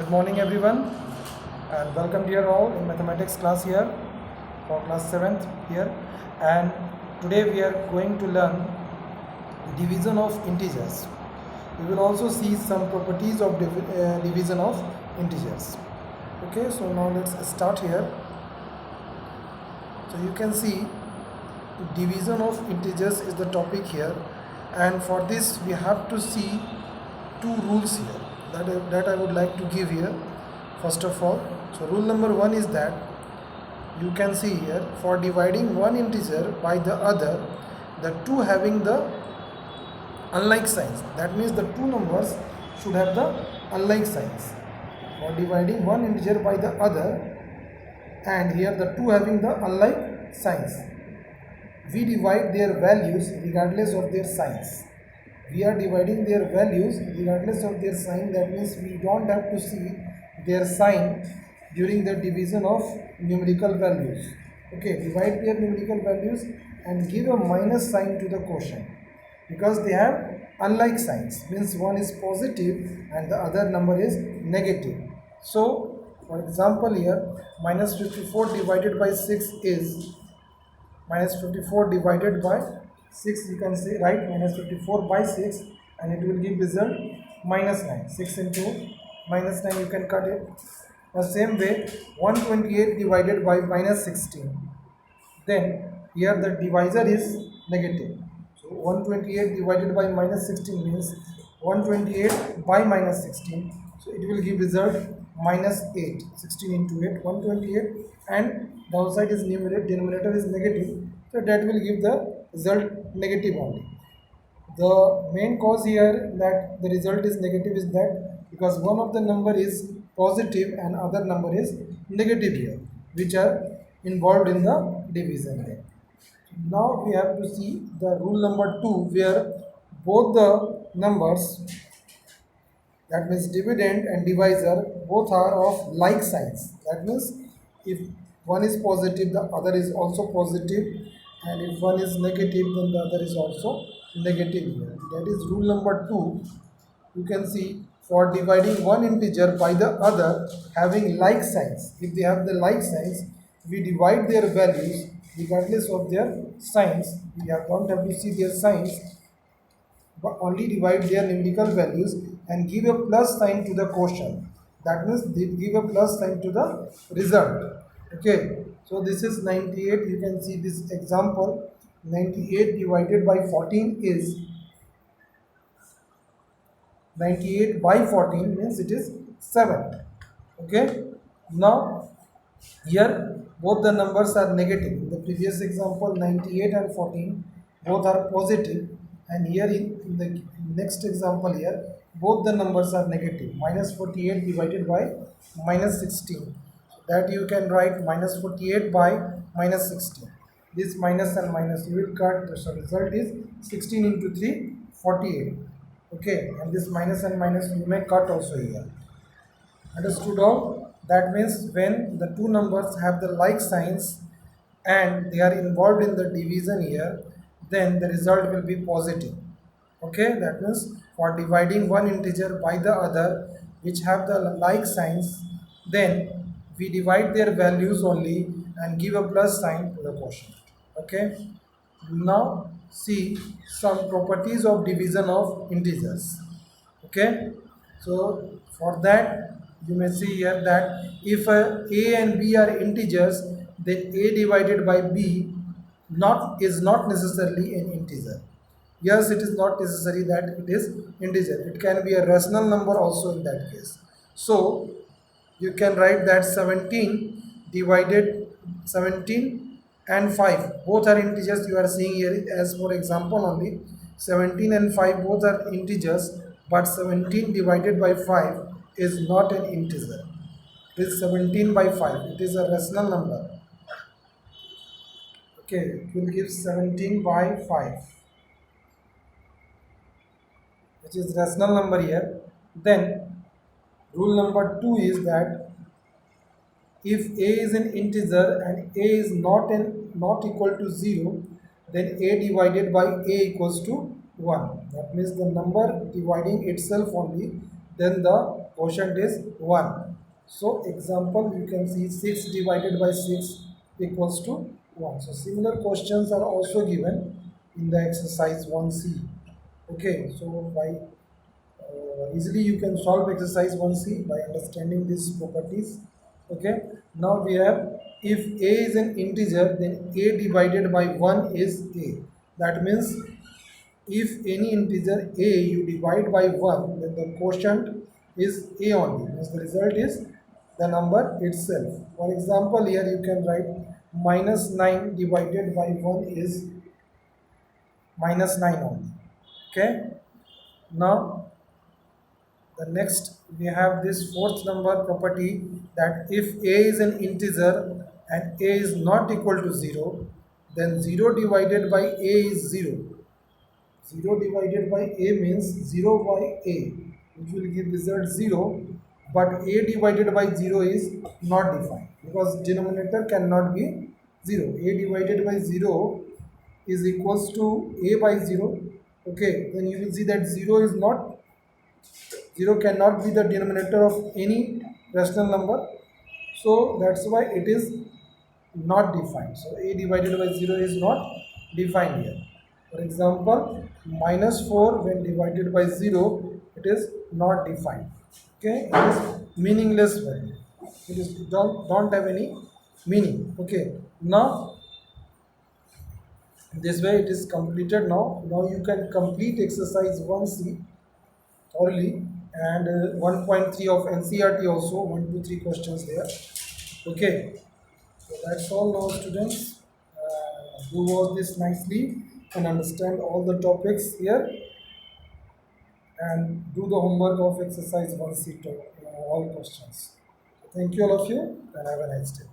Good morning everyone and welcome dear all in mathematics class here for class 7th here, and today we are going to learn division of integers. We will also see some properties of division of integers. Okay, so now let's start here. So you can see division of integers is the topic here, and for this we have to see two rules here that I would like to give here. First of all, so rule number 1 is that you can see here, for dividing one integer by the other, the two having the unlike signs, that means the two numbers should have the unlike signs. For dividing one integer by the other, and here the two having the unlike signs, we divide their values regardless of their signs. We are dividing their values regardless of their sign. That means we don't have to see their sign during the division of numerical values. Okay, divide their numerical values and give a minus sign to the quotient, because they have unlike signs, means one is positive and the other number is negative. So for example here, minus 54 divided by 6 is minus 54 divided by 6, you can say, right, minus 54 by 6, and it will give result minus 9. 6 into minus 9, you can cut it. The same way, 128 divided by minus 16, then here the divisor is negative. So 128 divided by minus 16 means 128 by minus 16, so it will give result minus 8. 16 into 8, 128, and the outside is numerator, denominator is negative, so that will give the result negative only. The main cause here that the result is negative is that because one of the number is positive and other number is negative here, which are involved in the division here. Now we have to see the rule number 2, where both the numbers, that means dividend and divisor, both are of like signs. That means if one is positive, the other is also positive, and if one is negative, then the other is also negative here. That is rule number 2. You can see, for dividing one integer by the other having like signs, if they have the like signs, we divide their values regardless of their signs. We don't have to see their signs, but only divide their numerical values and give a plus sign to the quotient. That means they give a plus sign to the result. Okay, so this is 98. You can see this example, 98 divided by 14 is 98 by 14 means it is 7. Okay, now here both the numbers are negative. In the previous example, 98 and 14 both are positive, and here in the next example here, both the numbers are negative. Minus 48 divided by minus 16, so that you can write minus 48 by minus 16. This minus and minus you will cut, so result is 16 into 3, 48. Okay, and this minus and minus you may cut also here. Understood all? That means when the two numbers have the like signs and they are involved in the division here, then the result will be positive. Okay, that means for dividing one integer by the other which have the like signs, then we divide their values only and give a plus sign to the quotient. Okay, now see some properties of division of integers. Okay, so for that you may see here that if a and b are integers, then a divided by b is not necessarily an integer. Yes, it is not necessary that it is integer. It can be a rational number also in that case. So you can write that 17 and 5 both are integers. You are seeing here as for example only, 17 and 5 both are integers, but 17 divided by 5 is not an integer. It is 17 by 5. It is a rational number. Okay, it will give 17 by 5, which is rational number here. Then rule number 2 is that if a is an integer and a is not equal to 0, then a divided by a equals to 1. That means the number dividing itself only, then the quotient is 1. So example, you can see 6 divided by 6 equals to 1. So similar questions are also given in the exercise 1C. Okay, so by easily you can solve exercise 1C by understanding these properties. Okay, now we have, if a is an integer, then a divided by 1 is a. That means if any integer a you divide by 1, then the quotient is a only. Means the result is the number itself. For example, here you can write minus 9 divided by 1 is minus 9 only. Okay, now the next we have this fourth number property, that if a is an integer and a is not equal to 0, then 0 divided by a is 0. 0 divided by a means 0 by a, which will give result 0, but a divided by 0 is not defined because denominator cannot be 0. A divided by 0 is equals to a by 0. Okay, then you will see that 0 is not, 0 cannot be the denominator of any rational number, so that's why it is not defined. So a divided by 0 is not defined here. For example, minus 4 when divided by 0, it is not defined. Okay, it is meaningless value. It is don't have any meaning. Okay, now this way it is completed. Now you can complete exercise 1C thoroughly, and 1.3 of NCRT also, 1 2 3 questions there. Okay, so that's all now, students. Do watch this nicely and understand all the topics here, and do the homework of exercise 1C to all questions. Thank you all of you, and have a nice day.